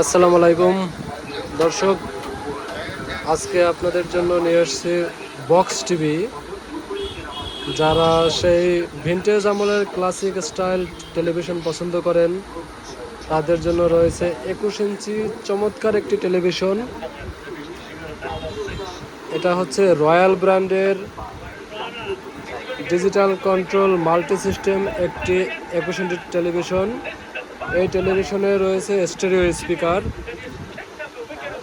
আসসালামু আলাইকুম দর্শক, আজকে আপনাদের জন্য নিয়ে এসেছি বক্স টিভি। যারা সেই ভিনটেজ আমলের ক্লাসিক স্টাইল টেলিভিশন পছন্দ করেন তাদের জন্য রয়েছে 21 ইঞ্চি চমৎকার একটি টেলিভিশন। এটা হচ্ছে রয়্যাল ব্র্যান্ডের ডিজিটাল কন্ট্রোল মাল্টি সিস্টেম একটি 21 ইঞ্চি টেলিভিশন। এই টেলিভিশনে রয়েছে স্টেরিও স্পিকার,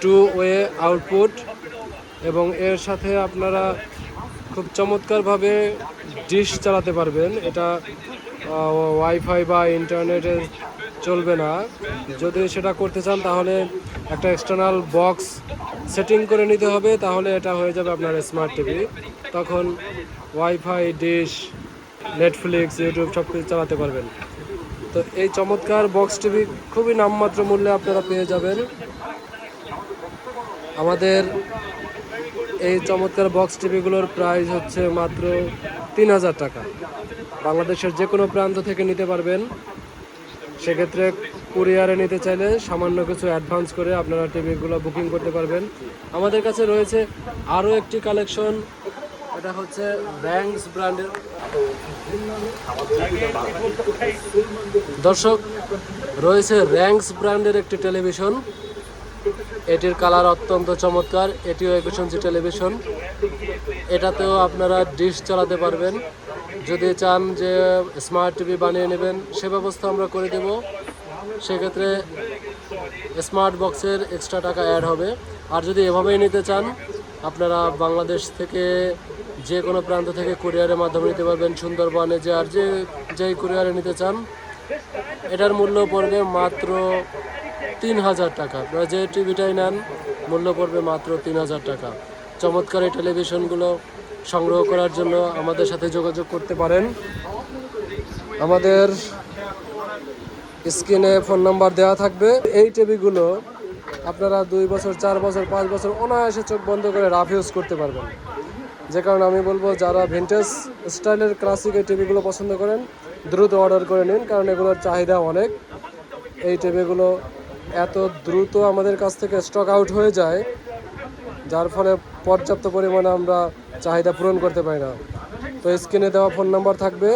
2 ওয়ে আউটপুট, এবং এর সাথে আপনারা খুব চমৎকারভাবে ডিশ চালাতে পারবেন। এটা ওয়াইফাই বা ইন্টারনেটে চলবে না। যদি সেটা করতে চান তাহলে একটা এক্সটার্নাল বক্স সেটিং করে নিতে হবে, তাহলে এটা হয়ে যাবে আপনার স্মার্ট টিভি। তখন ওয়াইফাই, ডিশ, নেটফ্লিক্স, ইউটিউব সব কিছু চালাতে পারবেন। তো এই চমৎকার বক্স টিভি খুবই নামমাত্র মূল্যে আপনারা পেয়ে যাবেন। আমাদের এই চমৎকার বক্স টিভিগুলোর প্রাইস হচ্ছে মাত্র 3000 টাকা। বাংলাদেশের যে কোনো প্রান্ত থেকে নিতে পারবেন। সেক্ষেত্রে কুরিয়ারে নিতে চাইলে সামান্য কিছু অ্যাডভান্স করে আপনারা টিভিগুলো বুকিং করতে পারবেন। আমাদের কাছে রয়েছে আরও একটি কালেকশন, এটা হচ্ছে র্যাংস ব্র্যান্ডের। দর্শক, রয়েছে র্যাংস ব্র্যান্ডের একটি টেলিভিশন। এটির কালার অত্যন্ত চমৎকার। এটিও 21 ইঞ্চি টেলিভিশন। এটাতেও আপনারা ডিশ চালাতে পারবেন। যদি চান যে স্মার্ট টিভি বানিয়ে নেবেন, সে ব্যবস্থা আমরা করে দেব। সেক্ষেত্রে স্মার্ট বক্সের এক্সট্রা টাকা অ্যাড হবে। আর যদি এভাবেই নিতে চান, আপনারা বাংলাদেশ থেকে যে কোনো প্রান্ত থেকে কুরিয়ারের মাধ্যমে নিতে পারবেন। সুন্দরবনে যেই কুরিয়ারে নিতে চান, এটার মূল্য পড়বে মাত্র 3000 টাকা। আপনারা যে টিভিটাই নেন, মূল্য পড়বে মাত্র 3000 টাকা। চমৎকার এই টেলিভিশনগুলো সংগ্রহ করার জন্য আমাদের সাথে যোগাযোগ করতে পারেন। আমাদের স্ক্রিনে ফোন নাম্বার দেওয়া থাকবে। এই টিভিগুলো আপনারা 2 বছর, 4 বছর, 5 বছর অনায়াসে চোখ বন্ধ করে রাফ ইউজ করতে পারবেন। যে কারণে আমি বলবো, যারা ভিনটেজ স্টাইলের ক্লাসিক এই টিভিগুলো পছন্দ করেন, দ্রুত অর্ডার করে নিন, কারণ এগুলোর চাহিদা অনেক। এই টিভিগুলো এত দ্রুত আমাদের কাছ থেকে স্টক আউট হয়ে যায়, যার ফলে পর্যাপ্ত পরিমাণে আমরা চাহিদা পূরণ করতে পারি না। তো স্ক্রিনে দেওয়া ফোন নাম্বার থাকবে,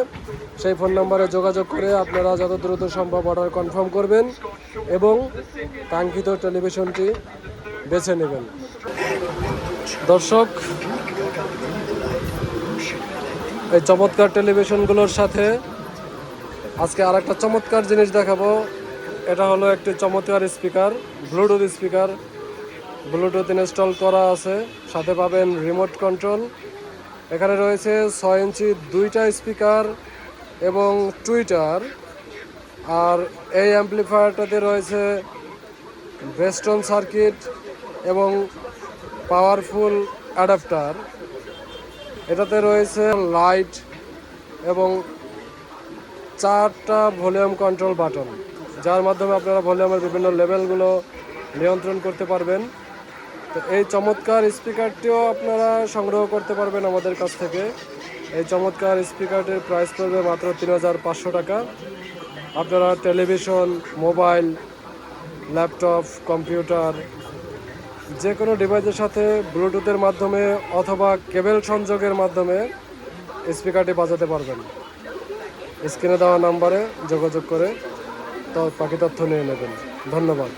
সেই ফোন নাম্বারে যোগাযোগ করে আপনারা যত দ্রুত সম্ভব অর্ডার কনফার্ম করবেন এবং কাঙ্ক্ষিত টেলিভিশনটি বেছে নেবেন। দর্শক, এই চমৎকার টেলিভিশনগুলোর সাথে আজকে আর একটা চমৎকার জিনিস দেখাবো। এটা হলো একটি চমৎকার speaker, Bluetooth speaker. Bluetooth install করা আছে, সাথে পাবেন রিমোট কন্ট্রোল। এখানে রয়েছে 6 ইঞ্চি 2টা স্পিকার এবং টুইটার। আর এই অ্যাম্পলিফায়ারটাতে রয়েছে বেস্টন সার্কিট এবং পাওয়ারফুল অ্যাডাপ্টার। এটাতে রয়েছে লাইট এবং 4টা ভলিউম কন্ট্রোল বাটন, যার মাধ্যমে আপনারা ভলিউমের বিভিন্ন লেভেলগুলো নিয়ন্ত্রণ করতে পারবেন। তো এই চমৎকার স্পিকারটিও আপনারা সংগ্রহ করতে পারবেন আমাদের কাছ থেকে। এই চমৎকার স্পিকারটির প্রাইস পড়বে মাত্র 3500 টাকা। আপনারা টেলিভিশন, মোবাইল, ল্যাপটপ, কম্পিউটার, যে কোনো ডিভাইসের সাথে ব্লুটুথের মাধ্যমে অথবা কেবল সংযোগের মাধ্যমে স্পিকারটি বাজাতে পারবেন। স্ক্রিনে দেওয়া নাম্বারে যোগাযোগ করে বাকি তথ্য নিয়ে নেবেন। ধন্যবাদ।